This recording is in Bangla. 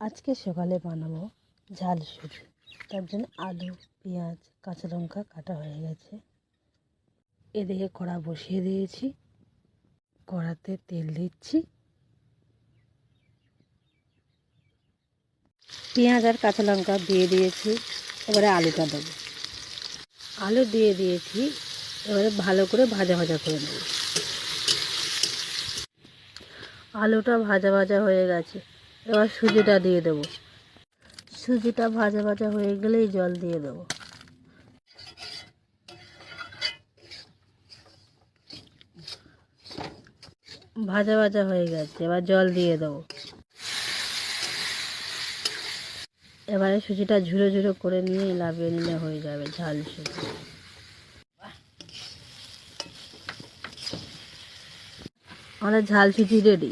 আজকে সকালে বানাবো ঝাল সুজি। তার জন্য আলু, পেঁয়াজ, কাঁচা লঙ্কা কাটা হয়ে গেছে। এদিকে কড়া বসিয়ে দিয়েছি, কড়াতে তেল দিচ্ছি, পেঁয়াজ আর কাঁচা লঙ্কা দিয়ে দিয়েছি। এবারে আলুটা দেবো, আলু দিয়ে দিয়েছি। এবারে ভালো করে ভাজা ভাজা করে নেব। আলুটা ভাজা ভাজা হয়ে গেছে, এবার সুজিটা দিয়ে দেবো। সুজিটা ভাজা ভাজা হয়ে গেলেই জল দিয়ে দেবো। ভাজা ভাজা হয়ে গেছে, এবার জল দিয়ে দেবো। এবারে সুজিটা ঝুরো ঝুরো করে নিয়ে লাভিয়ে নিলে হয়ে যাবে ঝাল সুজি। আমাদের ঝাল সুজি রেডি।